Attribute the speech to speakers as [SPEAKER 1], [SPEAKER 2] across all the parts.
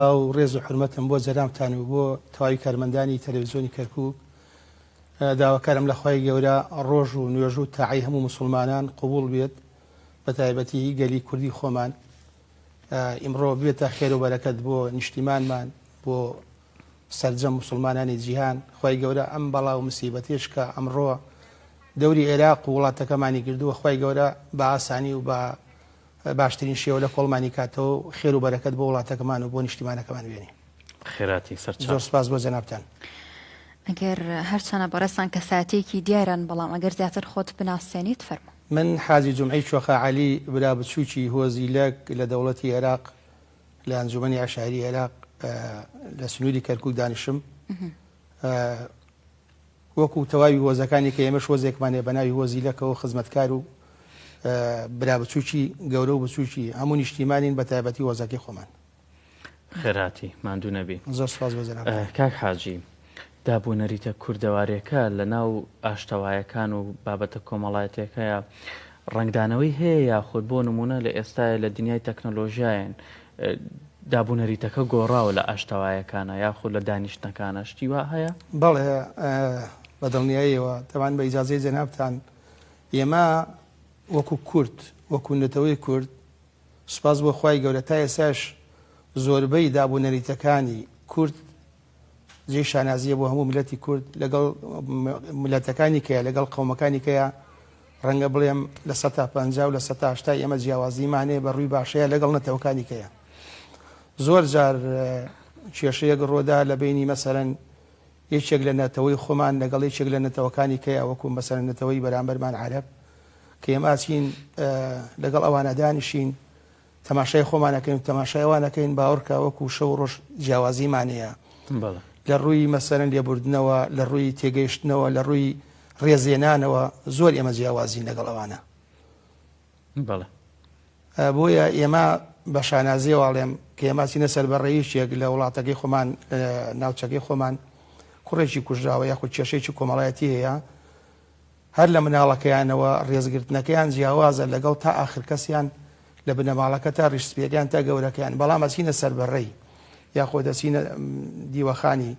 [SPEAKER 1] و ڕێز و حرمەتم بۆ جەرامتان و بۆ تەواوی کارمەندانی تەلەڤیزیۆنی کەرکووک داواکارم لە خوای گەورە ڕۆژ و نوێژ و تاعی هەموو مسلمانان قبول بێت بە تایبەتی گەلی کوردی خۆمان ئیمڕۆ بێتە خێر و بەرەکەت بۆ نیشتیمانمان بۆ سەرجەم مسلمانانی جیهان خوای گەورە ئەم بەڵاو مسیبەتێش کە ئەمڕۆ دەوری عێراق و وڵاتەکەمانی کردووە خوای گەورە بە ئاسانی و بە باشترین شێوە لە کۆڵمانی کاتەوە خێر و بەرەکەت بۆ وڵاتەکەمان و بۆ نیشتیمانەکەمان بێنی.
[SPEAKER 2] خێراتی سەرچاو.
[SPEAKER 1] زۆر سپاس بۆ جەنابتان.
[SPEAKER 3] ئەگەر هەرچەنە بەڕێستان کە ساتێکی دیارن بەڵام ئەگەر زیاتر خۆت بناسێنیت فەرموو.
[SPEAKER 1] من حاجی جومعی چۆخە عەلی برا بچووکی هۆزی لەک لە دەوڵەتی عێراق لە ئەنجومەنی عەشایری عێراق لە سنووری کەرکووک دانیشم وەکو تەواوی هۆزەکانی کە ئێمەش هۆزێکمانێ بە ناوی هۆزی لەکەوە خزمەتکار و برا بچووکی گەورە و بچووکی هەموو نیشتیمانین بە تایبەتی هۆزەکەی خۆمان.
[SPEAKER 2] خێراتی ماندوو نەبی.
[SPEAKER 1] زۆر سپاس بۆ جەناب.
[SPEAKER 2] کاک حاجی دابوونەریتە کوردەوارەکە لە ناو ئاشتەوایەکان و بابەتە کۆمەڵایەتەکەیە ڕنگدانەوەی هەیە یاخود بۆ نمونە لە ئێستای لە دنیای تەکنۆلۆژیایەن دابوونەریتەکە گۆڕاوە لە ئاشتەوایەکانە یاخود لە دانیشتەکانە شتی وا هەیە؟
[SPEAKER 1] بەڵێ بەدڵنیاییەوە تەوان بە ئیجازەی جەنابتان ئێمە وەکو کورد وەکو نەتەوەی کورد سوپاس بۆ خوای گەورە تا ئێساش زۆربەی دابوونەریتەکانی کورد جێی شانازیە بۆ هەموو ملەتی کورد لەگەڵ ملەتەکانی کەیە لەگەڵ قەومەکانی کەیە ڕەنگە بڵێم لە 150 و لە 180 ئێمە جیاوازیمانێ بە ڕووی باشەیە لەگەڵ نەتەوەکانی کەیە. زۆر جار کێشەیەک ڕۆدا لە بینی مەسەرەن یەکێک لە نەتەوەی خۆمان لەگەڵ یەکێک لە نەتەوەکانی کەیە وەکو مەسەرەن نەتەوەی بەرامبەرمان عەرەب کە ئێمە چین لەگەڵ ئەوانە دانیشین تەماشای خۆمانەکەین تەماشای ئەوانەکەین باوەڕکە وەکو شەو ڕۆژ جیاوازیمانەیە لە ڕووی مەسەرەن لێبوردنەوە لە ڕووی تێگەیشتنەوە لە ڕووی ڕێزێنانەوە زۆر ئێمە جیاوازین لەگەڵ ئەوانە. بۆیە ئێمە بە شانازیەوەڵێم کە ئێمە چینە سەربەڕێیشێک لە وڵاتەکەی خۆمان ناوچەکەی خۆمان کوڕێکی کوژراوە یاخود کێشەیەکی کۆمەڵایەتی هەیە هەر لە مناڵەکەیانەوە ڕێزگرتنەکەیان جیاوازە لەگەڵ تا ئاخر کەسیان لە بنەماڵەکە تا ڕیشسپێکیان تا گەورەکەیان بەڵام ئەچینە سەربەڕێی یاخۆ دەچینە دیوەخانی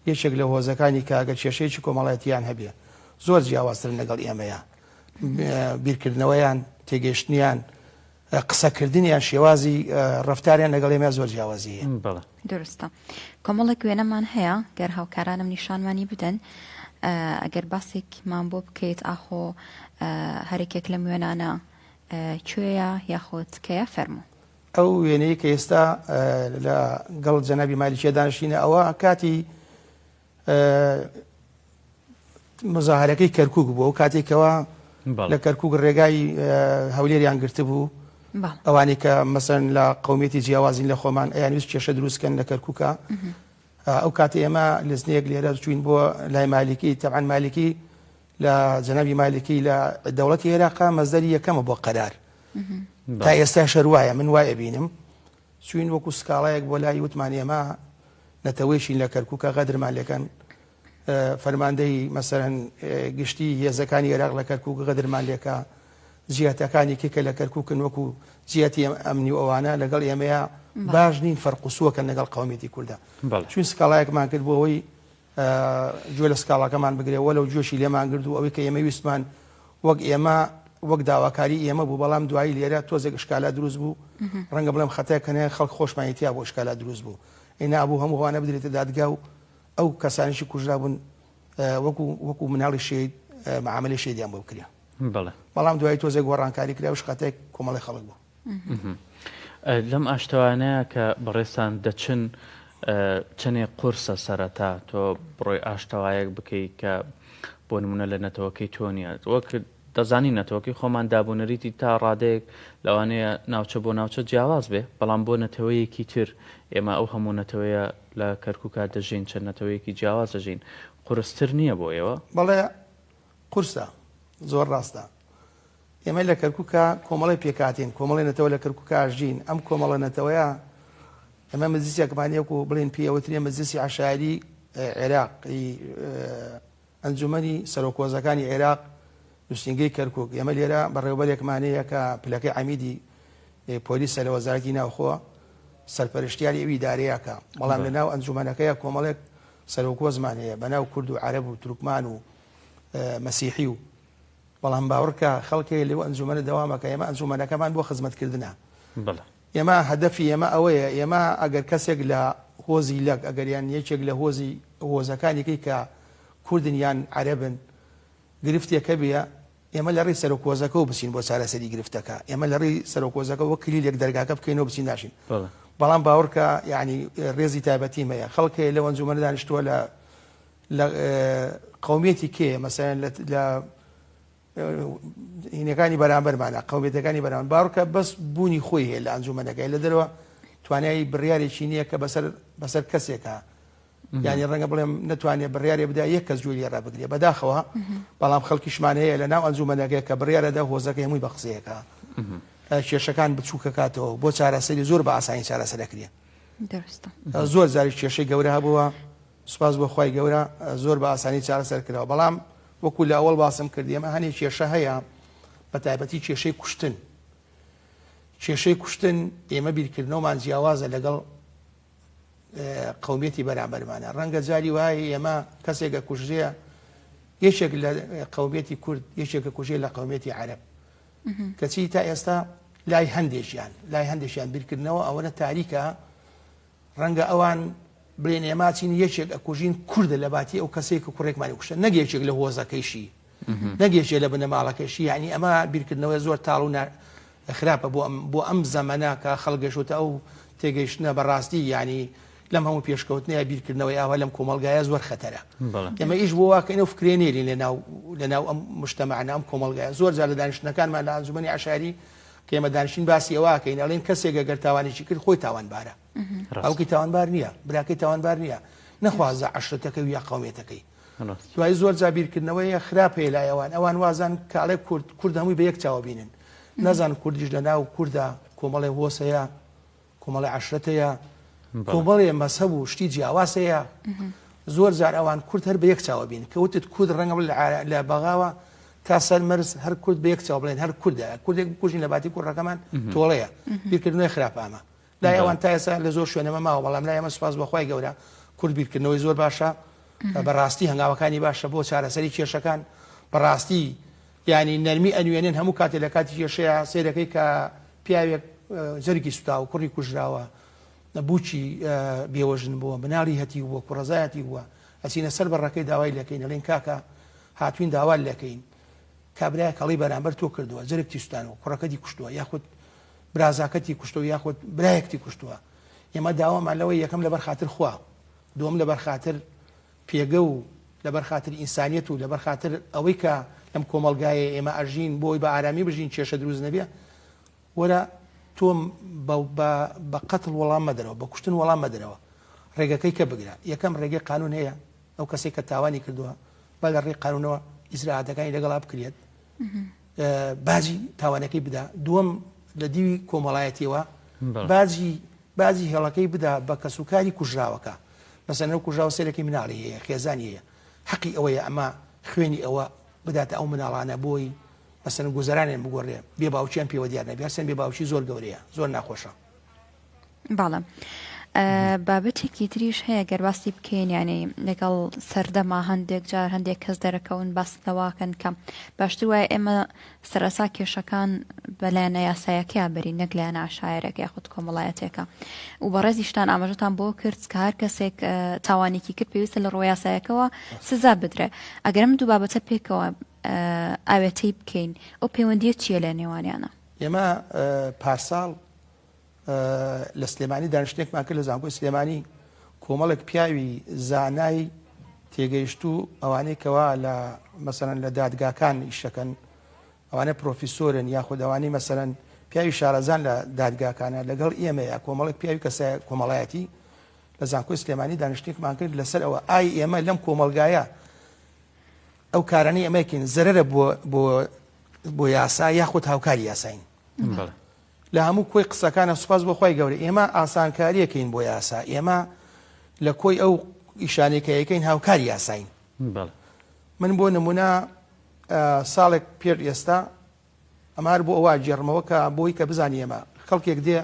[SPEAKER 1] یەکێک لە هۆزەکانی کاگە کێشەیەکی کۆمەڵایەتیان هەبێ زۆر جیاوازترن لەگەڵ ئێمەیە بیرکردنەوەیان تێگەیشتنیان قسەکردنیان شێوازی ڕەفتاریان لەگەڵ ئێمە زۆر جیاوازیە.
[SPEAKER 3] درستە کۆمەڵێک وێنەمان هەیە گەر هاوکارانم نیشانمانی بدەن ئەگەر باسێکمان بۆ بکەیت ئاخۆ هەرێکێک لەم وێنانە کوێیە یاخۆت کەیە فەرموو.
[SPEAKER 1] ئەو وێنەیە کە ئێستا لە گەڵ جەنابی مالیکیە دانیشتینە ئەوە کاتی مزاهرەکەی کەرکووک بوو ئەو کاتێکەوە لە کەرکووک ڕێگای هەولێریان گرتە بوو ئەوانی کە مەسەن لە قەومێتی جیاوازین لە خۆمان ئەیانویست کێشە دروستکەن لە کەرکووکە ئەو کاتی ئێمە لەزنەیەک لێرە چوین بۆ لای مالیکی تەبعاً مالیکی لە جەنابی مالیکی لە دەوڵەتی عێراقا مەزدەری یەکەمە بۆ قەرار تا ئێستا شەروایە من وایە بینم چوین وەکو سکاڵایەک بۆ لای وتمان ئێمە نەتەوەیشین لە کەرکووکە غەدرمان لێکەن فەرماندەی مەسەرەن گشتی هێزەکانی عێراق لە کەرکووک غەدرمان لێکە جیهەتەکانی کێکە لە کەرکووکن وەکو جیهەتی ئەمنی و ئەوانە لەگەڵ ئێمەیە باش نین فەرقوسووەکەن لەگەڵ قەومێتی کوردە چوین سکاڵایەکمان کرد بۆ ئەوەی گوێ لە سکاڵاکەمان بگرێەوە لەو جۆشی لێمان کرد و ئەوەی کە ئێمە ویستمان وەک ئێمە وەک داواکاری ئێمە بوو بەڵام دوایی لێرە تۆزێک شکالات دروست بوو ڕەنگە بڵێم خەتایەکەنێ خەڵک خۆشمانیتیا بۆ شکالات دروست بوو ئێنا بوو هەموو هەوانە بدرێتە دادگا و ئەو کەسانیشی کوژرا بوون وەکو مناڵی شید معاملەی شیدیان بۆ بکرێ بەڵام دوایی تۆزێک گۆڕانکاری کرا و شقەتێک کۆمەڵی خەڵک بوو.
[SPEAKER 2] لەم ئاشتەوانەیە کە بەڕێستان دەچن چەندێک قورسە سەرەتا تۆ بڕۆی ئاشتەوایەک بکەیت کە بۆ نمونە لە نەتەوەکەی تۆ نیە وەک دەزانی نەتەوەکەی خۆمان دابوونەریتی تا ڕادەیەک لەوانەیە ناوچە بۆ ناوچە جیاواز بێ بەڵام بۆ نەتەوەیەکی تر ئێمە ئەو هەموو نەتەوەیە لە کەرکووکە دەژین چەند نەتەوەیەکی جیاواز دەژین قورستر نییە بۆ ئێوە؟
[SPEAKER 1] بەڵێ قورسە زۆر ڕاستە ئێمە لە کەرکووکە کۆمەڵی پێکاتین کۆمەڵی نەتەوە لە کەرکووکە ئاژین ئەم کۆمەڵە نەتەوەیە ئەمە مەجلیسێکمانەیەک و بڵێن پێوەترێ مەجلیسی عەشایری عێراقی ئەنجومەنی سەرۆکۆزەکانی عێراق نووسنگەی کەرکووک ئێمە لێرە بەڕێوەبەرێکمانەیە کە پلەکەی عەمیدی پۆلیسە لە وەزارەتی ناوخۆ سەرپەرشتیاری ئەوی دارەیەکە بەڵام لە ناو ئەنجومەنەکەیە کۆمەڵێک سەرۆکۆ زمانەیە بە ناو کورد و عەرەب و تورکمان و مەسیحی و بەڵام باوەڕکە خەڵکێ لەو ئەنجومەنە دەوامەکە ئێمە ئەنجومەنەکەمان بۆ خزمەتکردنە ئێمە هەدەفی ئێمە ئەوەیە ئێمە ئەگەر کەسێک لە هۆزی لەک ئەگەریان یەکێک لە هۆزەکانێکی کە کوردن یان عەرەبن گرفتێکە بێ ئێمە لە ڕێی سەرۆکۆزەکە و بچین بۆ چارەسەری گرفتەکە ئێمە لە ڕێی سەرۆکۆزەکە وەک کلیلێک دەرگاکە بکەینەوە بچین ناشین بەڵام باوەڕکە یعنی ڕێزی تایبەتیمەیە خەڵکێ لەو ئەنجومەنە دانیشتووە لە قەومێتی کێ مەسەڵەن لە هینەکانی بەرامبەرمانە قەومێتەکانی بەرامبەر باوەڕکە بەس بوونی خۆی هەیە لە ئەنجومەنەکەی لە دەرەوە توانایی بڕیارێکی نییە کە بەسەر کەسێکە یعنی ڕەنگە بڵێم نتوانێت بڕیارێ بدا یەک کەس جوێی ڕابگرێ بەداخەوە بەڵام خەڵکیشمان هەیە لە ناو ئەنجومەنەکەی کە بڕیارەدا هۆزەکە هەمووی بە قسەیەکە کێشەکان بچووکەکاتەوە بۆ چارەسەری زۆر بە ئاسانی چارەسەرەکرێ زۆر زاری کێشەی گەورە هەبووە سوپاس بۆ خوای گەورە زۆر بە ئاسانی چارەسەر کراوە بەڵام وەکو لە ئەوڵ باسم کردی ئەمە هەنێک کێشە هەیە بە تایبەتی کێشەی کوشتن ئێمە بیرکردنەوەمان جیاوازە لەگەڵ قەومێتی بەرامبەرمانە ڕەنگە جاری وایە ئێمە کەسێکە کوژێ یەکێک لە قەومێتی کورد یەکێکە کوژێ لە قەومێتی عەرەب کەچی تا ئێستا لای هەندێکیان بیرکردنەوە ئەوەنە تاریکە ڕەنگە ئەوان بڵێن ئێماچین یەکێک ئەکوژین کوردە لە باتی ئەو کەسێک کە کوڕێکمانی کوشتە نەگەیەکێک لە هۆزەکەیشی نەگەیشێ لە بنەماڵەکەشی یعنی ئەمە بیرکردنەوەی زۆر تاڵ و خراپە بۆ ئەم زەمەنە کە خەڵگەشتە ئەو تێگەیشتنە بەڕاستی یعنی لەم هەموو پێشکەوتنەیە بیرکردنەوەی ئاوا لەم کۆمەڵگایە زۆر خەتەرە ئێمە ئیش بۆ واکەینەوە فکرێنێری لەناو ئەم مجتەمەعانە ئەم کۆمەڵگایە زۆر جار لە دانیشتنەکانمان لە ئەنجومەنی عەشاری کە ئێمە دانیشتین باسی ئەوواکەین ئەڵێن کەسێک ئەگەر تاوانێکی کرد خۆی تاوانبارە ئەوکی تاوانبار نییە براکەی تاوانبار نییە نەخوازە عەشرەتەکەی یا قەومێتەکەی دوای زۆر جار بیرکردنەوەی خراپ هەیە لای ئەوان وازان کاڵێ کورد هەمووی بە یەک چاوە بینن نەزان کوردیش لە ناو کووردە کۆمەڵی هۆسەیە کۆمەڵی عەشرەتەیە کۆمەڵێ مەسەب و شتی جیاواسەیە زۆر جار ئەوان کورد هەر بە یەک چاوە بین کەوتت کورد ڕەنگە لە بەغاوە تا سەر مەرز هەر کورد بە یەک چاو بڵێن هەر کوردە کوردێک بکوژین لە باتی کوڕەکەمان تۆڵەیە بیرکردنەوەی خراپ ئەمە لای ئەوان تا ئێستا لە زۆر شوێنەمە ماوە بەڵام لای ئەمە سوپاس بە خوای گەورە کورد بیرکردنەوەی زۆر باشە بەڕاستی هەنگاوەکانی باشە بۆ چارەسەری کێشەکان بەڕاستی یعنی نەرمی ئەنوێنن هەموو کاتێ لە کاتی کێشەیە سیرەکەی کە پیاوێک جەرگی سوتا و کوڕی کوژراوە بوچی بێوەژن بووە مناڵی هەتی وە کوڕەزایەتی وە ئەچینە سەر بەڕەکەی داوای لەکەین ئەڵێن کاکە هاتوین داوال لەکەین کابرای کەڵی بەرامبەر تۆ کردووە جەرگی سوتانەوە کوڕەکەتی کوشتووە یاخود برازاکەتی کوشتەوە یاخود برایەکتی کوشتووە ئێمە داوامان لەوەی یەکەم لەبەر خاتر خوا دووەم لەبەر خاتر پێگە و لەبەر خاتر ئینسانیەت و لەبەر خاتر ئەوەی کە ئەم کۆمەلگایە ئێمە ئەژین بۆی بە ئارامی بژین کێشە دروست نەبێ وەرە تۆم بە قەتڵ وەڵام مەدەرەوە بە کوشتن وەڵام مەدەرەوە ڕێگەکەی کە بگرە یەکەم ڕێگەی قانون هەیە ئەو کەسێک کە تاوانی کردووە با لە ڕێی قانونەوە ئیجراعاتەکانی لەگەڵا بکرێت باجی تاوانەکەی بدا دووەم لە دیوی کۆمەڵایەتیەوە باجی هێڵەکەی بدا بە کەسوکاری کوژراوەکە مەسەلەن ئەو کوژراوە سەرێکی مناڵی هەیە خێزانی هەیە حەقی ئەوەیە ئەمە خوێنی ئەوە بداتە ئەو مناڵانە بۆی مەسەلەن گوزەرانیان بگۆڕێ بێ باوچیان پێوە دیار نەبێ هەرچەند بێ باوچی زۆر گەورەیە زۆر ناخۆشە
[SPEAKER 3] باڵم بابەتێکی تریش هەیە گەر باسی بکەین یعنی لەگەڵ سەردەما هەندێک جار هەندێک کەس دەرەکەون باستەواکەن کەم باشتر وایە ئێمە سەرەسا کێشەکان بەلایەنە یاسایەکەیە بەرین نەک لایەنە عەشایەرێک یاخود کۆمەڵایەتێکە و بەڕێزیشتان ئاماژەتان بۆ کرد کە هەر کەسێک تاوانێکی کرد پێویستە لە ڕۆی یاسایەکەوە سزا بدرێ ئەگەرم دوو بابەتە پێکەوە ئاوێتەی بکەین ئەو پەیوەندیە چییە لە نێوانیانە
[SPEAKER 1] ئێمە پارساڵ لە سلێمانی دانیشتێکمان کرد لە زانکۆی سلێمانی کۆمەڵێک پیاوی زانای تێگەیشت و ئەوانەی کەوا لە مەسەلەن لە دادگاکان ئیشەکەن ئەوانە پرۆفیسۆرن یاخود ئەوانەی مەسەلەن پیاوی شارەزان لە دادگاکانە لەگەڵ ئێمەیە کۆمەڵێک پیاوی کەسە کۆمەڵایەتی لە زانکۆی سلێمانی دانیشتێکمان کرد لەسەر ئەوە ئای ئێمە لەم کۆمەلگایە ئەو کارانەی ئەمەکەین زەرەرە بۆ یاسا یاخود هاوکاری یاساین لە هەموو کۆی قسەکانە سوپاس بۆ خوای گەورە ئێمە ئاسانکاریەکەین بۆ یاسا ئێمە لە کۆی ئەو ئیشانێکەکەین هاوکاری یاساین من بۆ نمونە ساڵێک پێر ئێستا ئەمار بۆ ئەوە جێڕمەوە کە بۆی کە بزانانی ئێمە خەڵکێک دێ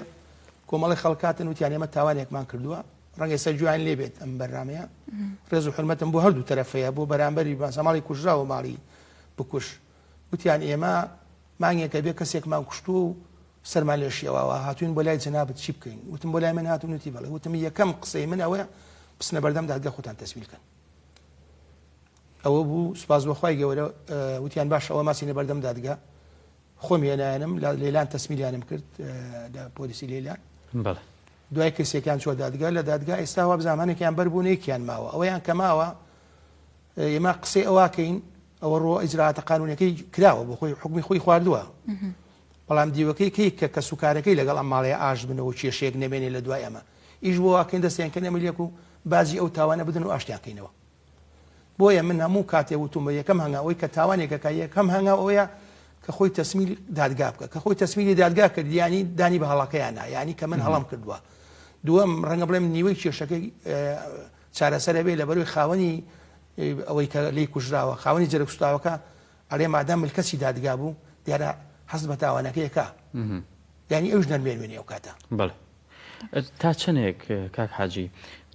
[SPEAKER 1] کۆمەڵی خەڵکاتن وتیان ئێمە تاوانێکمان کردووە ڕەنگە سەرجویان لێ بێت ئەم بەرنامەیە ڕێز و حرمەتم بۆ هەردوو تەرەفەیە بۆ بەرامبەری ماڵی کوژرا و ماڵی بکوش وتیان ئێمە مانگێکە بێ کەسێکمان کوشتو و سەرمان لێ شێواوە هاتوین بۆ لای جەنابەت چی بکەین وتم بۆ لای من هاتوون وتی بەڵێ وتم یەکەم قسەی من ئەوەیە بچنە بەردەم دادگا خۆتان تەسویلکەن ئەوە بوو سوپاس بەخوای گەورە وتیان باش ئەوە ماسینە بەردەم دادگا خۆم هێنایانم لە لێلان تەسمیلیانم کرد لە پۆلیسی لێلان دوای کەسێکیان چوە دادگا لە دادگا ئێستا وا بزانانێکیان بەربوونەیەکیان ماوە ئەوەیان کە ماوە ئێمە قسەی ئەواکەین ئەوە ڕۆ ئیجراعاتە قانونیەکەی کراوە بۆ خۆی حکمی خۆی خواردووە بەڵام دیوەکەی کە کەسوکارەکەی لەگەڵ ئەم ماڵەیە ئاش بنەوە کێشەیەک نەبێنێ لە دوای ئەمە ئیش بۆ واکەین دەستیانکە نەمەلیەک و بازی ئەو تاوانە بدن و ئاشتیانکەینەوە بۆیە من هەموو کاتێ وتومە یەکەم هەنگاوی کە تاوانێکەکە یەکەم هەنگاو ئەوەیە کە خۆی تەسمیل دادگا بکە کە خۆی تەسمیلی دادگا کرد ینی دانی بە هەڵەکەیانە ینی کە من هەڵام کردووە دووەم ڕەنگە بڵێم نیوەی کێشەکەی چارەسەرە بێ لە بەروی خاوەنی ئەوەی کە لی کوژراوە خاوەنی جەرگسوتاوەکە ئەڵێ مادام ملکەسی دادگا بوو دیارە حەز بە تاوانەکەیەکە ینی ئەوش نەرمێنوێنی ئەو کاتە
[SPEAKER 2] بەڵێ تا چنێک کاک حاجی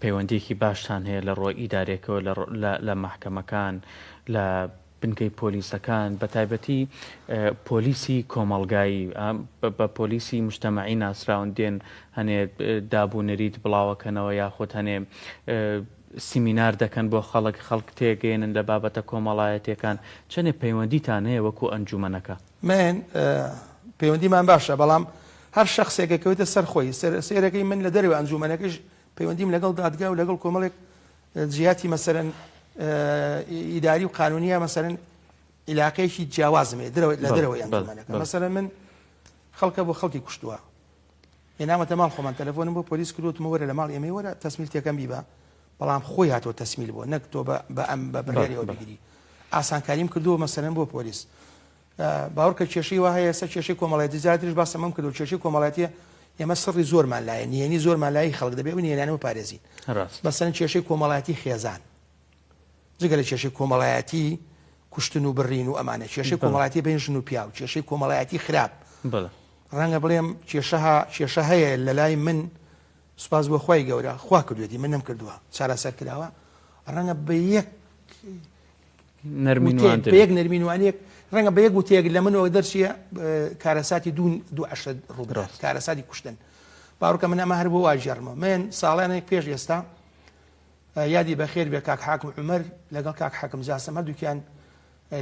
[SPEAKER 2] پەیوەندیەکی باشتان هەیە لە ڕۆی ئیدارێکەوە لە محکەمەکان لە بنکەی پۆلیسەکان بە تایبەتی پۆلیسی کۆمەڵگایی بە پۆلیسی مجتەمەعی ناسراون دێن هەنێ دابوونەریت بڵاوەکەنەوە یاخود هەنێ سیمینار دەکەن بۆ خەڵک تێگەێنن لە بابەتە کۆمەڵایەتەکان چەندێک پەیوەندیتان هەیە وەکو ئەنجومەنەکە
[SPEAKER 1] من پەیوەندیمان باشە بەڵام هەر شخصێکەکەوێتە سەر خۆی سێرەکەی من لە دەرەوە ئەنجومەنەکەش پەیوەندیم لەگەڵ دادگا و لەگەڵ کۆمەڵێک جیاتی مەسەرەن ئیداری و قانونیە مەسەرەن عیلاقەیەکی جیاوازمێ لە دەرەوەی ئەنجومەنەکە مەسەرەن من خەڵکە بۆ خەڵکی کوشتووە هێنامەتە ماڵ خۆمان تەلەفۆنم بۆ پۆلیس کردوتمە وەرە لە ماڵ ئێمە وەرە تەسمیل تێکەم بیبە بەڵام خۆی هاتۆ تەسمیل بۆ نەک تۆ بە ئەم بە بڕیاریەوە بگیری ئاسانکاریم کردووە مەسەرەن بۆ پۆلیس باوەڕکە کێشەی وا هەیە سەر کێشەی کۆمەڵایەتی جارتریش باسەمەم کردو کێشەی کۆمەڵایەتیە ئێمە سڕی زۆرمان لایە نیێنی زۆرمان لای خەڵک دەبێت و نیێنانەوە پارێزین بەسەرەن کێشەی کۆمەڵایەتی خێزان جگە لە کێشەی کۆمەڵایەتی کوشتن و بڕین و ئەمانە کێشەی کۆمەڵایەتی بین ژن و پیا و کێشەی کۆمەڵایەتی خراپ ڕەنگە بڵێم کێشە هەیە لە لای من سوپاس بۆ خۆی گەورە خوا کردوێتی من نەم کردووە چارەسەر کراوە ڕەنگە بە یەک نەرمینوانێک ڕەنگە بە یەک وتێک لە منەوە دەرچیە کارەساتی دوو عەشرە ڕووبرا کارەساتی کوشتن باوڕکە من ئەمە هەر بۆ واژێڕمە من ساڵانێک پێش ئێستا یادی بەخێر بێ کاک حاکم عومەر لەگەڵ کاک حاکم جاسم هەردووکیان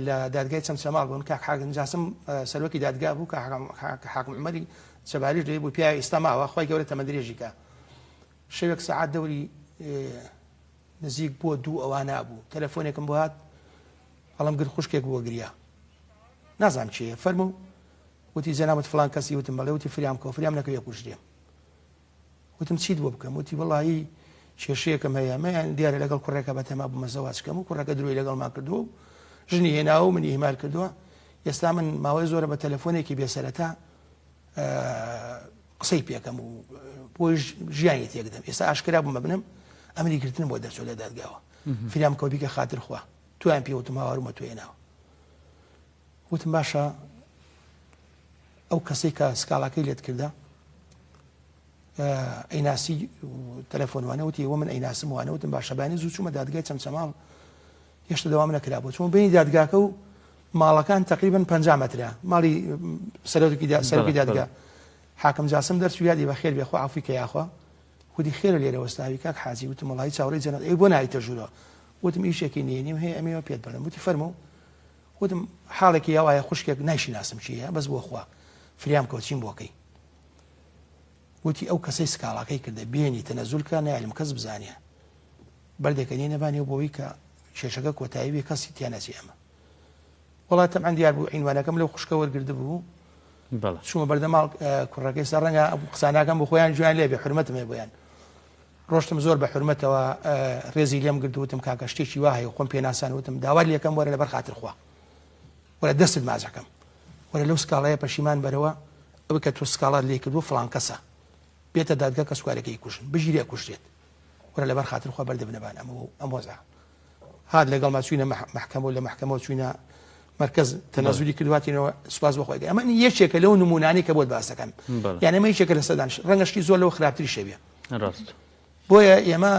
[SPEAKER 1] لە دادگای چەمچەماڵ بوون کاک حاکم جاسم سەرۆکی دادگا بوو کاک حاکم عومەری سەباریش لێ بوو پیاوی ئێستا ماوە خۆی گەورە تەمەندرێژی کە شەوێک سەعات دەوری نزیک بۆ دوو ئەوانە بوو تەلەفۆنێکم بۆ هات هەڵم گر خوشکێک بووە گریا نازانم چیە فەرموو وتی جەنابەت فڵان کەسی وتم بەڵێ وتی فریام کە فریام نەکە یەکوژدێم وتم چیت بۆ بکەم وتی وەڵی کێشەیەکم هەیە مەیان دیارە لەگەڵ کوڕێکە بەتەما بوومە زەواجکەم و کوڕەکە دروی لەگەڵمان کردووە و ژنی هێناوە و منی ئیهمال کردووە ئێستا من ماوەی زۆرە بە تەلەفۆنێکی بێسەرەتا قسەی پێکەم و بۆ ژیانی تێکدەم ئێستا ئاشکرا بوومە بنم ئەمری گرتن بۆ دەرچۆ لە دادگاوە فریام کە بیکە خاتر خوا تویان پێوتم هاوارمە تو هێناوە وتم باشە ئەو کەسەی کە سکاڵاکەی لێت کردە ئەیناسی تەلەفۆنوانە وتی وە من ئەیناسم وانە وتم باشەبانی زوو چوومە دادگای چەمچەماڵ هێشتا دەوام نەکرا بۆ چوون بینی دادگاکە و ماڵەکان تقریبا 50 مەترە ماڵی سەرۆکی دادگا حاکم جاسم دەرچوو یادی بەخێر بێ خوا عەفوی کە یاخوا وتی خێرە لێرە وەستاوی کاک حاجی وتم وەڵی چاوەڕێی جەنابەت ئەی بۆ نایتە ژوورەوە وتم ئیشێکی نێنیم هەیە ئەمەوە پێت بڵێم وتی فەرموو وتم حاڵێکی یاوایە خوشکێک نایشناسم چیە بەس بۆ خوا فریام کەوتچین بۆکەی وتی ئەو کەسەی سکاڵاکەی کردە بێنی تەنەزولکە نایلم کەس بزانێ بەردێکەنی نەبانی بۆەوەی کە کێشەکە کۆتاییوی کەسی تیانەسی ئەمە وڵاتم ئەندیار بوو عینوانەکەم لەو خوشکە وەرگرد بوو چوومە بەردەماڵ کوڕەکەی سا ڕەنگە قساناکەم بۆ خۆیان جویان لێبێ حرمەتمێ بۆیان ڕۆشتم زۆر بە حرمەتەوە ڕێزی لێم گردووتم کاکە شتێکی وا هەیە خۆم پێناسان وتم داوا لێکەم وەرە لەبەر خاتر خوا وەرە دەستت مازەکەم وەرە لەو سکاڵایە پەشیمان بەرەوە ئەوە کە تۆ سکاڵات لێ کردووە فڵان کەسە بێتە دادگا کە سوکارەکەی کوژن بژیرێ کوژێت وەرە لەبەر خاتر خوا بەردەبنەبان ئەم وەزە هات لەگەڵ ما چوینە محکەمە و لە محکەمەوە چوینە مرکز تەنازولی کردواتینەوە سوپاس بەخۆی ئەمە یەکێکە لەو نمونانی کە بۆت باسەکەم یعنی ئەمە یەکێکە لە سەدانش ڕەنگەشتی زۆر لەو خراپتری شەوێ
[SPEAKER 2] ڕاست
[SPEAKER 1] بۆیە ئێمە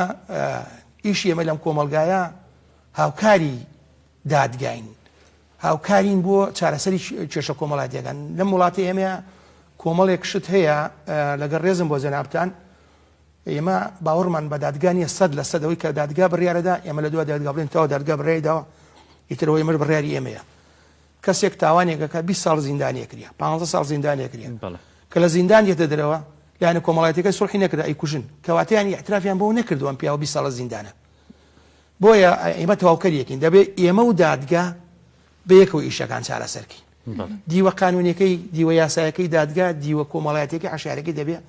[SPEAKER 1] ئیشی ئێمە لەم کۆمەلگایە هاوکاری دادگاین هاوکارین بۆ چارەسەری کێشە کۆمەڵاتیەکان لەم وڵاتی ئێمە کۆمەڵێک شت هەیە لەگەڵ ڕێزم بۆ جەنابتان ئێمە باوەڕمان بە دادگانیە 100% ئەوەی کە دادگا بڕیارەدا ئێمە لە دووە دادگا بڵێن تەواو دادگا بڕیاریداوە ئیترەوەی مر بڕیاری ئێمەیە کەسێک تاوانێکەکە 20 ساڵ زیندانیە کردیا 15 ساڵ زیندانیە کردیا کە لە زیندان دێتە دەرەوە لایەنە کۆمەڵایەتەکەی سڵحی نەکرد ئەیکوژن کەواتەیانی احترافیان بۆ نەکردووە پیاوە 20 ساڵە زیندانە بۆیە ئێمە تەواوکەریەکەین دەبێت ئێمە و دادگا بەیەکەوە ئیشەکان چارەسەرکەین دیوە قانونیەکەی دیوە یاسایەکەی دادگا دیوە کۆمەڵایەتێکی عشارەکەی دەبێت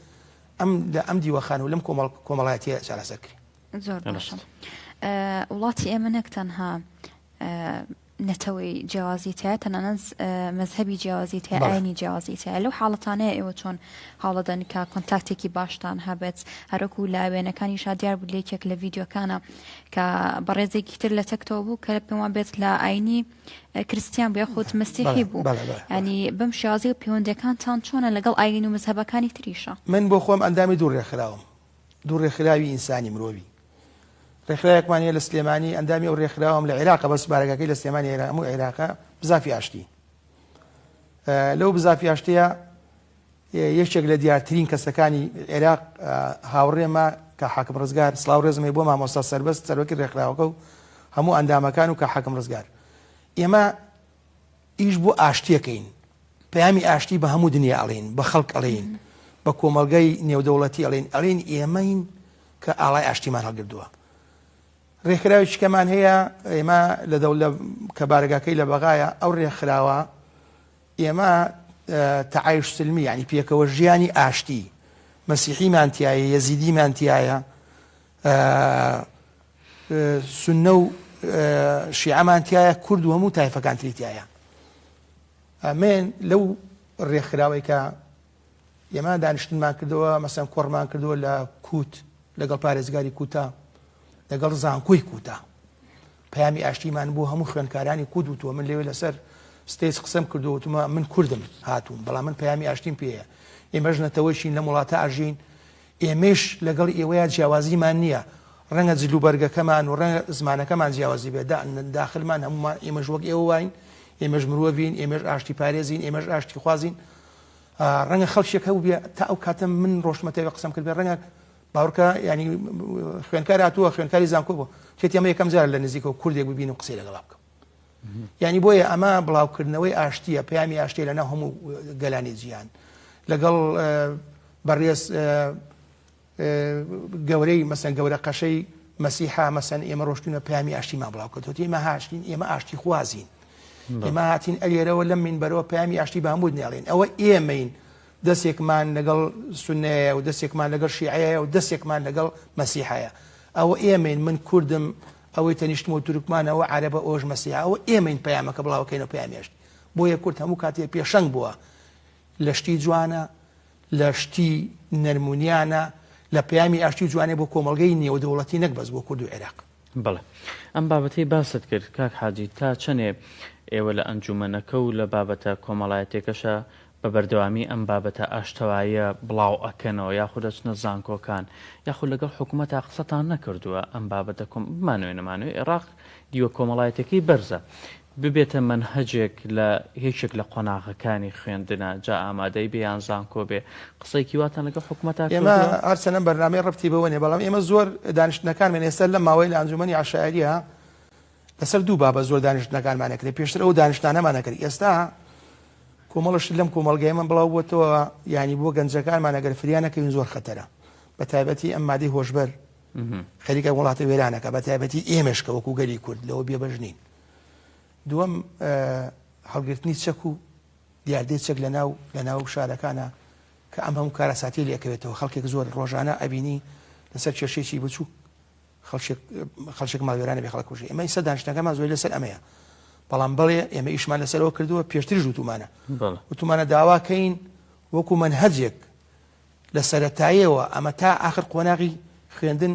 [SPEAKER 1] ئەم دیوەخان و لەم کۆمەڵایەتیە چارەسەرکرێن
[SPEAKER 3] زۆر باشە وڵاتی ئێمە نەک تەنها نەتەوەی جیاوازیتە تەنانەت مەذهبی جیاوازیتە ئاینی جیاوازیتە لەو حاڵەتانەیە ئێوە چۆن هەوڵەدەن کە کۆنتاکتێکی باشتان هەبێت هەرەکو لا وێنەکانی شادیار بوو لێکێک لە ڤیددیۆکانە کە بەڕێزێکی تر لە تەکتەوە بوو کە پێم وان بێت لە ئاینی کریسیان بێ خۆت مەسیحی بوو ینی بەم شێوازی و پەیوەندەکانتان چۆنە لەگەڵ ئاین و مەذهبەکانی تریشە
[SPEAKER 1] من بۆ خۆم ئەندامی دوو ڕێکخراوم دوو ڕێکخراوی ئینسانی مرۆڤی ڕێکخراوێکمانە لە سلێمانی ئەندامی ئەو ڕێکخراوم لە عێراق بەس بارەکەی لە سلێمانی هەموو عێراقا بزافی ئاشتی لەو بزافی ئاشتەیە یەکێک لە دیارترین کەسەکانی عێراق هاوڕێمە کە حاکم ڕزگار سڵاو ڕێزمەی بۆ مامۆستا سەربەست سەرۆکی ڕێکخراوەکە و هەموو ئەندامەکان و کە حاکم ڕزگار ئێمە ئیش بۆ ئاشتیەکەین پەیامی ئاشتی بە هەموو دنیا ئەڵێن بە خەڵک ئەڵێن بە کۆمەلگەی نێودەوڵەتی ئەڵێن ئێمەین کە ئاڵای ئاشتیمان هەڵگردووە ڕێکخراوێکمان هەیە ئێمە لە دەوڵە کە بارگاکەی لە بەغایە ئەو ڕێکخراوە ئێمە تەعایش سلمی ینی پێکەوە ژیانی ئاشتی مەسیحیمانتیایە یەزیدیمانتیایە سونە و شیعەمانتیایە کورد و هەموو تایفەکان تریتیایە ئەمێن لەو ڕێکخراوەی کە ئێمە دانیشتنمان کردەوە مەسەن کۆڕمان کردووە لە کووت لەگەڵ پارێزگاری کووتە لەگەڵ زانکۆی کووتە پەیامی ئاشتیمان بۆ هەموو خوێندکارانی کورد وتووە من لێوێ لەسەر ستێج قسەم کردووەتمە من کوردم هاتووم بەڵام من پەیامی ئاشتیم پێەیە ئێمەش نەتەوەشین لە وڵاتە ئاژین ئێمەش لەگەڵ ئێوەیە جیاوازیمان نییە ڕەنگە جلوبەرگەکەمان و ڕەنگە زمانەکەمان جیاوازی بێ داخلمان هەمومان ئێمەش وەک ئێوە واین ئێمەش مرۆڤین ئێمەش ئاشتی پارێزین ئێمەش ئاشتی خوازین ڕەنگە خەڵکێک هەبوو بێ تا ئەو کاتە من ڕۆژمەتەوە قسەم کرد بێ ڕەنگە باوکە ینی خوێنکار هاتووە خوێنکاری زانکۆ بوو چێت ئەمە یەکەم جار لە نزیکەوە کوردێک ببین و قسەی لەگەڵا بکەم ینی بۆیە ئەمە بڵاوکردنەوەی ئاشتیە پەیامی ئاشتی لەناو هەموو گەلانی جیهان لەگەڵ بەڕێز گەورەی مەسەن گەورە قەشەی مەسیحا مەسەن ئێمە ڕۆشتونە پەیامی ئاشتیمان بڵاو کردووە ئێمە هاشتین ئێمە ئاشتی خوازین ئێمە هاتین ئەلێرەوە لەم منبەرەوە پەیامی ئاشتی بە هەموو نێڵێن ئەوە ئێمەین دەستێکمان لەگەڵ سونەیە و دەستێکمان لەگەڵ شیعەیە و دەستێکمان لەگەڵ مەسیحەیە ئەوە ئێمەین من کوردم ئەوەی تەنیشتمە و تورکمانەوە عەرەبە ئۆژ مەسیحا ئەوە ئێمەین پەیامەکە بڵاوکەینەوە پەیامی ئاشتی بۆیە کورد هەموو کاتێک پێشەنگ بووە لە شتی جوانە لە شتی نەرمونیانە لە پەیامی ئاشتی جوانێ بۆ کۆمەڵگەی نێودەوڵەتی نەک بەس بۆ کورد و عێراق
[SPEAKER 2] بەڵێ ئەم بابەتەی باست کرد کاک حاجی تا چەندێ ئێوە لە ئەنجومەنەکە و لە بابەتە کۆمەڵایەتێکەشە بە بەردەوامی ئەم بابەتە ئاشتەواییە بڵاو ئەکەنەوە یاخود دەچنە زانکۆکان یاخود لەگەڵ حکوومەتە قسەتان نەکردووە ئەم بابەتە بمانوێ نەمانوێ عێراق دیوە کۆمەڵایەتەکەی بەرزە ببێتە منهەجێک لە هیچێک لە قۆناغەکانی خوێندنە جا ئامادەی بێیان زانکۆ بێ قسەی واتان لەگەڵ حکوومەتە
[SPEAKER 1] ئێمە هەرچەنە بەرنامەی ڕەبتی بەوە نیە بەڵام ئێمە زۆر دانیشتنەکانمان ئێستا لە ماوەی لە ئەنجومەنی عەشایریە لەسەر دوو بابە زۆر دانیشتنەکانمانە کرد پێشتر ئەو دانیشتانەمانە کرد ئێستا کۆمەڵش لەم کۆمەڵگەی من بڵاو بووەتەوە ینی بۆ گەنجەکانمان ئەگەر فریانەکەین زۆر خەتەرە بە تایبەتی ئەم مادەی هۆشبەر خەریکە وڵاتە وێرانەکە بە تایبەتی ئێمەشکە وەکو گەلی کورد لەوە بێبەژنین دووەم هەڵگرتنی چەک و دیاردەی چەک لە ناو شارەکانە کە ئەم هەموو کارەساتی لێکەوێتەوە خەڵکێک زۆر ڕۆژانە ئەبینی لەسەر کێشەیەکی بچوو خەڵکێک ماڵوێرانە بێ خەڵک کوژی ئێمە ئێستا دانیشتنەکەمان زۆر لەسەر ئەمەیە بەڵام بڵێ ئێمە ئیشمان لەسەرەوە کردووە پێشتریش وتمانە داواکەین وەکو منهەجێک لە سەرەتاییەوە ئەمە تا ئاخر قۆناغی خوێندن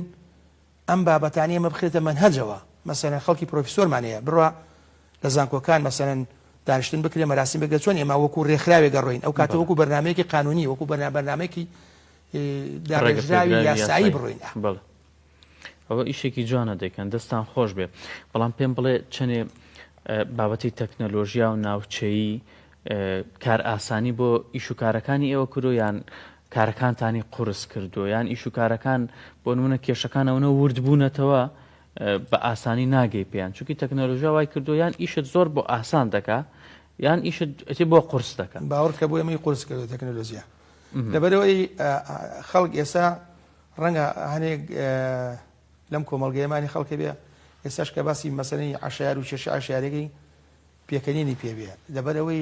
[SPEAKER 1] ئەم بابەتانی ئەمە بخرێتە منهەجەوە مەسەلەن خەڵکی پرۆفیسۆرمانەیە بڕوا لە زانکۆکان مەسەلەن دانیشتن بکرێ مەراسیم بگە چۆن ئێمە وەکو ڕێکخراوێک گەڕۆین ئەو کاتە وەکو بەرنامەیەکی قانونی وەکو بەرنامەیەکی داڕێژراوی یاسایی بڕۆین.
[SPEAKER 2] ئەوە ئیشێکی جوانە دەکەن دەستان خۆش بێ بەڵام پێم بڵێ چەنێ بابەتی تەکنەلۆژیا و ناوچەیی کار ئاسانی بۆ ئیش و کارەکانی ئێوە کردو یان کارەکانتانی قورس کردو یان ئیش و کارەکان بۆ نمونە کێشەکانەوە ورد بوونەتەوە بە ئاسانی ناگەی پێیان چونکی تەکنەلۆژیا وای کردو یان ئیشت زۆر بۆ ئاسان دەکا یان ئیشت بۆ قورس دەکەن
[SPEAKER 1] باوەڕکە بۆ ئەمەی قورس کردو تەکنەلۆژیا لەبەرەوەی خەڵک ئێستا ڕەنگە هەنێک لەم کۆمەڵگەیەمانی خەڵکە بێ ئێستاش کە باسی مەسەلەی عەشایار و کێشە عەشایارەکەی پێکەنینی پێبێ لەبەرەوەی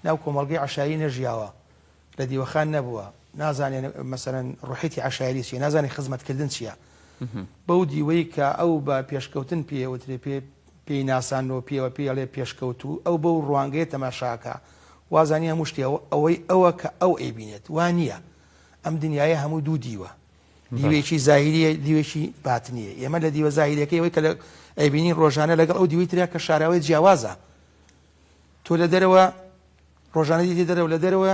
[SPEAKER 1] ناو کۆمەڵگەی عەشایی نەژیاوە لە دیوەخان نەبووە نازانێن مەسەلەن ڕوحیتی عەشایری چیە نازانێ خزمەتکردن چییە بەو دیوەی کە ئەو بە پێشکەوتن پێوترێ پێی ناسانەوە پێوە پێڵێ پێشکەوت و ئەو بەو ڕوانگەیە تەماشاکە وازانی هەموو شتێ ئەوەی ئەوە کە ئەو ئەیبینێت وان نییە ئەم دنیاە هەموو دوو دیوە دیوێکی زاهیریە دیوێکی باتنیە ئێمە لە دیوە زاهیرەکەی ئەوەی کە ئەیبینین ڕۆژانە لەگەڵ ئەو دیوەی تریا کە شاراوی جیاوازە تۆ لە دەرەوە ڕۆژانە دیتی دەرەوە لە دەرەوە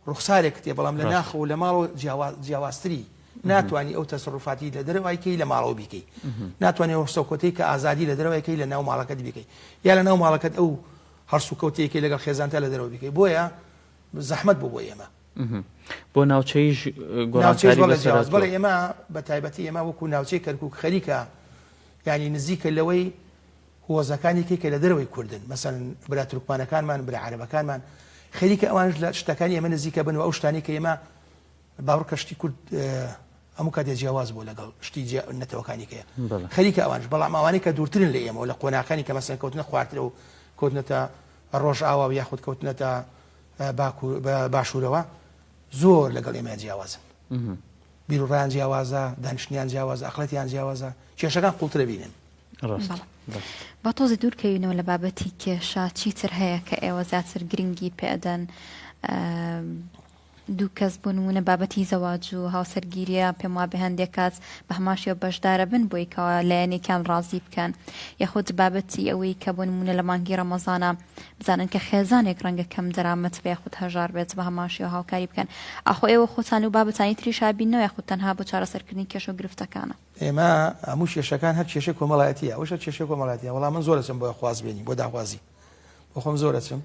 [SPEAKER 1] ڕوخسارێک تێ بەڵام لە ناخ و لە ماڵ جیاوازتری ناتوانانی ئەو تەسەڕوفاتی لە دەرەوەیکەی لە ماڵەوە بیکەی ناتوانێت ڕسەوکۆتەی کە ئازادی لە دەرەوەیکەی لە ناو ماڵەکەت بیکەی یا لە ناو ماڵەکەت ئەو هەرسوکەوتەیەکی لەگەڵ خێزانتە لە دەرەوە بیکەی بۆیە زەحمەت بۆ ئێمە
[SPEAKER 2] بۆ ناوچەیش
[SPEAKER 1] بەڵێ ئێمە بە تایبەتی ئێمە وەکو ناوچەی کەرکووک خەریکە ینی نزیکە لەوەی هۆزەکانێکی کە لە دەرەوەی کوردن مەسەن برا تورکمانەکانمان برا عەرەبەکانمان خەریکە ئەوانش لە شتەکانی ئێمە نزیکە بن و ئەو شتانی کە ئێمە باوەڕکە شتی کورد هەموو کاتێ جیاواز بۆ لەگەڵ شتی نەتەوەکانی کەیە خەریکە ئەوانش بەڵام ئەوانەی کە دوورترن لە ئێمە و لە قۆناکانی کە مەسەن کەوتنە خواردنە و کەوتنەتە ڕۆژ ئاوا و یاخود کەوتنەتە باشوورەوە زۆر لەگەڵ ئێمە جیاوازن بیرروڕیان جیاوازە دانیشتنیان جیاوازە ئەخڵەتیان جیاوازە کێشەکان قوڵترە بینن
[SPEAKER 3] بە تۆزی دوورکەوینەوە لە بابەتی کێشە چیتر هەیە کە ئێوە زیاتر گرنگی پێدەن دوو کەس بوون وونە بابەتی زەواج و هاوسەرگیریە پێم وابێ هەندێک کات بە هەماشیەوە بەشدارە بن بۆی کەەوە لایەنێکیان ڕازی بکەن یاخود بابەتی ئەوەی کە بوون وونە لە مانگی ڕەمەزانە بزانن کە خێزانێک ڕەنگە کەم دەرامەت بێ یاخود هەژار بێت بە هەماشیەوە هاوکاری بکەن ئەخۆ ئێوە خۆتان و بابەتانی تریشا بینەوە یاخود تەنها بۆ چارەسەرکردنی کێشە و گرفتەکانە
[SPEAKER 1] ئێمە هەموو کێشەکان هەر کێشە کۆمەڵایەتیە ئەوشە کێشە کۆمەڵایەتیە وەڵام من زۆر ئەچم بۆ خوازبێنی بۆ داخوازی بۆ خۆم زۆر ئەچم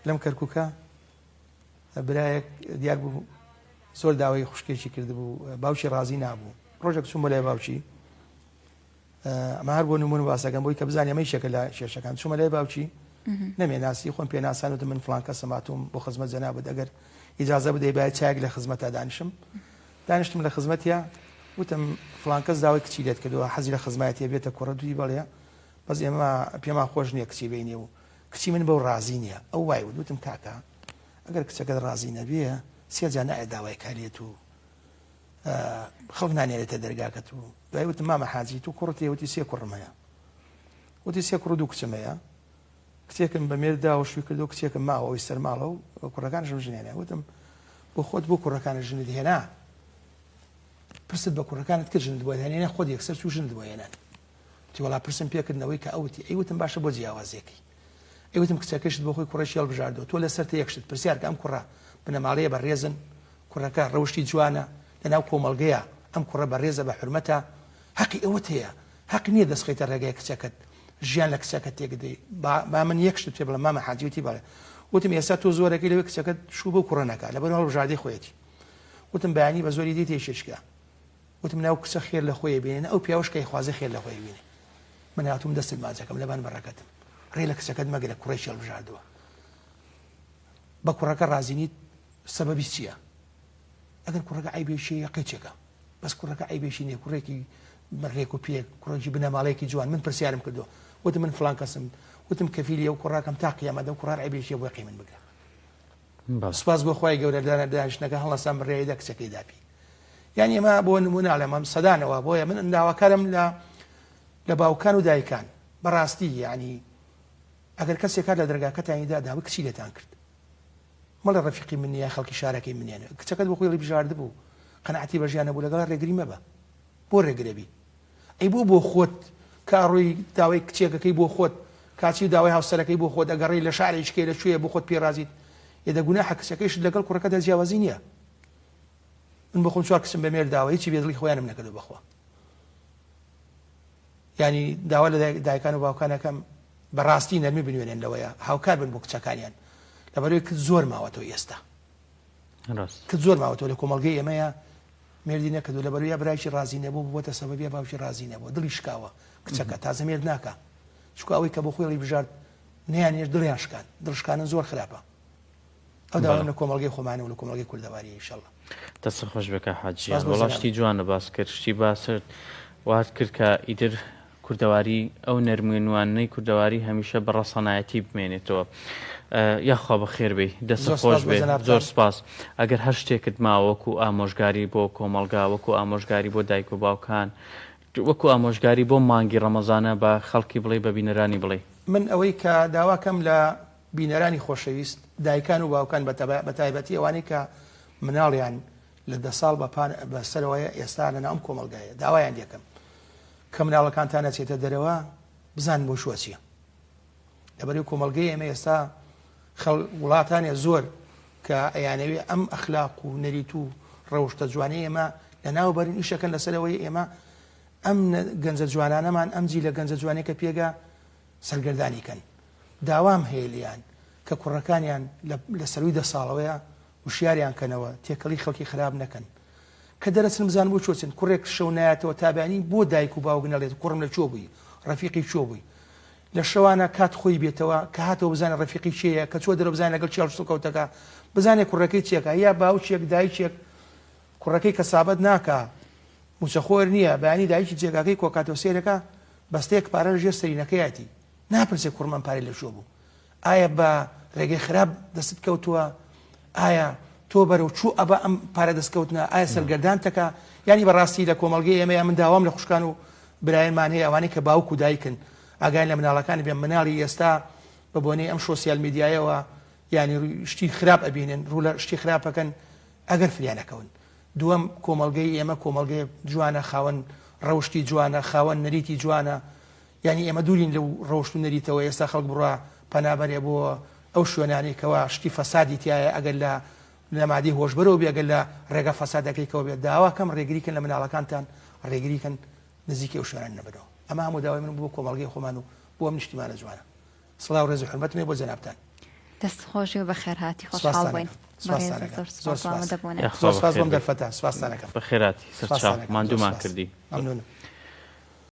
[SPEAKER 1] لەم کەرکووکە برایەک دیار بوو زۆر داوای خوشکێکی کردبوو باوکی ڕازی نابوو ڕۆژێک چووم بۆ لای باوکی ئەمە هەر بۆ نمونە باسەکەم بۆی کە بزانێ ئەمەی شەکە لە کێشەکان چوومە لای باوکی نەمێناسی خۆم پێ ناسانوتم من فڵان کەسە ماتوم بۆ خزمەت جەنابەت ئەگەر ئیجازە بدەی باید چاک لە خزمەتە دانیشتم لە خزمەتیە وتم فڵان کەس داوای کچی لێت کردووە حەزی لە خزمەتیە بێتە کوڕە دوی بەڵێ بەس ئێمە پێمان خۆش نییە کچی بینێ و کچی من بەو ڕازی نییە ئەو وای وتم کاکە ئەگەر کچەکەت ڕازی نەبیە سێجا نایە داوای کارێت و خەڵک نانێرێتە دەرگاکەت و دوای وتم مامە حاجی تو کوڕت وتی سێ کوڕم هەیە وتی سێ کوڕ و دوو کچم هەیە کچێکم بە مێردا و شوی کردو کچێکم ماوە ئەوی سەرماڵە و کوڕەکانشم ژنێنێ وتم بۆ خۆت بۆ کوڕەکانە ژنت هێنا پرست بە کوڕەکانت کرد ژنت بۆ هێنێ خۆت یەکسەر چوو ژنت بۆ هێنان تی وەڵا پرسم پێکردنەوەی کە ئەوتی ئەیوتم باشە بۆ جیاوازێکی ئەیوتم کچەکەشت بۆ خۆی کوڕەشی هەڵبژاردەوە تۆ لەسەر یەکشت پرسیار کە ئەم کوڕە بنەماڵەیە بەڕێزن کوڕەکە ڕەوشی جوانە لەناو کۆمەڵگەیە ئەم کوڕە بەڕێزە بە حورمەتە حەقی ئەوەت هەیە حەق نییە دەستخەیتە ڕێگای کچەکەت ژیان لە کچەکەت تێکدەی با من یەکشت پێ بڵێم مامە حاجیوتی بەڵێ وتم ئێستا تۆ زۆرەکەی لەوێ کچەکەت شوو بۆ کوڕە نەکا لەبەر هەڵبژاردەی خۆیەتی وتم بەیانی بە زۆری دیت هێششکە وتم ناو کچە خێر لە خۆی بینێن ئەو پیاوشکەی خوازە خێر لە خۆی بینێ من هاتووم دەست ماجەکەم لەبان بەڕەکەتم ڕێ لە کچەکەت مەگرە کوڕێکی هەڵبژاردووە بە کوڕەکە ڕازینیت سەبەبی چییە ئەگەر کوڕەکە عیبێشی قیچێکە بەس کوڕەکە عیبێشی نییە کوڕێکی ڕێک و پێک کوڕێکی بنەماڵەیەکی جوان من پرسیارم کردو وتم من فڵان کەسم وتم کەفیلی ئەو کوڕاکەم تا قیامەت ئەو کوڕار عیبێشیە بۆ قی من بگرە سوپاس بۆ خوای گەورە دانیشتنەکە هەڵەسان بڕێدا کچەکەی داپی یعنی ئێمە بۆ نمونە ئەڵێمەم سەدانەوە بۆیە من ئەنداواکارم لە باوکان و دایکان بەڕاستی یعنی ئەگەر کەسێک کار لە دەرگاکەتانیدا داوای کچی لێتان کرد مەڵە ڕەفیقی من نییە خەڵکی شارەکەی منێنە کچەکەت بۆ خۆی بژارد بوو قەنەعەتی بەژیانە بوو لەگەڵ ڕێگری مەبە بۆ ڕێگرەبی ئەی بۆ خۆت کاڕووی داوای کچێکەکەی بۆ خۆت کاچی داوای هاوسەرەکەی بۆ خۆت ئەگەڕی لە شارێکێ لەکوێیە بۆ خۆت پێرازیت ئێدە گوناحە کچەکەیش لەگەڵ کوڕەکەدا جیاوازی نییە. من بۆ خۆم 4 کچم بە مێر داوە هیچی بێدڵی خۆیانم نەکردو بەخوا. ینی داوا لە دایکان و باوکانەکەم بەڕاستی نەرمی بنوێنێن لەوەیە هاوکار بن بۆ کچەکانیان لەبەرەوەی کت زۆر ماوەتەوە ئێستا کت زۆر ماوەتەوە لە کۆمەڵگەی ئێمەیە مێردی نەکردو لەبەرەوەی بەرایکی رازی نەبوو بووەتە سەبەبی باوکی رازی نەبوو دڵی شکاوە کچەکە تازە مێرد ناکە چکو ئەوەی کە بۆ خۆی بژارد نەیانێش دڵیان شکان دڵشکانن زۆر خراپە. ئەو داوام لە کۆمەڵگەی خۆمانە و لە کۆمەڵگەی کوردەواری ئینشەڵڵا.
[SPEAKER 2] دەست خۆش بکە حاجیان وەڵاشتی جوانە باس کرد شتی باسرد وات کرد کە ئیتر کوردەواری ئەو نەرمێنوانەی کوردەواری هەمیشە بە ڕەسەنایەتی بمێنێتەوە. یاخوا بە خێر بێ دەست خۆش بێ زۆر سپاس. ئەگەر هەر شتێکت ماوەکو ئامۆژگاری بۆ کۆمەڵگا وەکو ئامۆژگاری بۆ دایک و باوکان وەکو ئامۆژگاری بۆ مانگی ڕەمەزانە بە خەڵکی بڵێ بە بینەرانی بڵێ.
[SPEAKER 1] من ئەوەی کە داواکەم لە بینەرانی خۆشەویست دایکان و باوکان بە تایبەتی ئەوانەی کە مناڵیان لە 10 ساڵ بەسەرەوەی ئێستا لەناو ئەم کۆمەڵگایە داوایان دێکم کە مناڵەکانتان نەچێتە دەرەوە بزان بۆ شووە چییە. لەبەرەوەی کۆمەڵگەی ئێمە ئێستا وڵاتانێ زۆر کە ئەیانەوێ ئەم ئەخلاق و نەریت و ڕەوشتە جوانەی ئێمە لە ناوبەرین ئیشەکەن لەسەرەوەی ئێمە ئەم گەنجە جوانانەمان ئەمجی لە گەنجە جوانێکە پێگا سەرگەردانیکەن. داوام هەیە لیان کە کوڕەکانیان لە سەروی 10 ساڵەوەیە وشیاریان کەنەوە تێکەڵی خەڵکی خراپ نەکەن کە دەرەچن بزان بۆ چۆچن کوڕێک شەو نایەتەوە تابانی بۆ دایک و باوک نەڵێت کوڕم لە چۆ بووی ڕەفیقی چۆ بووی لە شەوانە کات خۆی بێتەوە کە هاتەوە بزانە ڕەفیقی چیەیە کە چۆ دەرە بزانە لەگەڵ چێڵ کەوتەکە بزانێ کوڕەکەی چیەکە یا باوچێک دایکێک کوڕەکەی کە سابەت ناکە موچەخۆر نییە بەیانی دایکی جێگاکەی کۆکاتەوە سێرەکە بەستەیەک پارە لەژێر سەرینەکەیەتی ناپرسێ کوڕمان پارەی لە شۆ بوو ئایا بە ڕێگەی خراپ دەست کەوتووە ئایا تۆ بەرەو چوو ئەبە ئەم پارە دەستکەوتنە ئایا سەرگەردان تەکە ینی بەڕاستی لە کۆمەڵگەی ئێمە من داوام لە خوشکان و برایەنمان هەیە ئەوانەی کە باوک و دایکن ئاگای لە مناڵەکانی بێن مناڵی ئێستا بە بۆنەی ئەم سۆسیال میدیایەوە ینی شتی خراپ ئەبینن ڕوو لە شتی خراپەکەن ئەگەر فریانەکەون. دووەم کۆمەڵگەی ئێمە کۆمەڵگەی جوانە خاوەن ڕەوشتی جوانە خاوەن نەریتی جوانە ینی ئێمە دوورین لەو ڕەوشت و نەریتەوە ئێستا خەڵک بڕوا پەنابەرێ بۆ ئەو شوێنانی کەوا شتی فەسادی تایە ئەگەر لە مادی هۆشبەرەوە بێ ئەگەر لە ڕێگە فەسادەکەیەوە بێت داواکەم ڕێگریکەن لە مناڵەکانتان ڕێگریکەن نزیکی ئەو شوێنان نەبنەوە. ئەمە هەموو داوای من بۆ کۆمەڵگەی خۆمان و بۆ ئەم نیشتیمانە جوانە. سڵاو ڕێز و حورمەتم بۆ جەنابتان.
[SPEAKER 3] دەست خۆشی و بەخێر هاتی خۆشحاڵ بووین.
[SPEAKER 1] زۆر سپاس بۆم دەرفەتە سوپاسدانەکەم
[SPEAKER 2] بەخێراتی سەرچاو ماندوومان کردی.
[SPEAKER 1] ممنونم.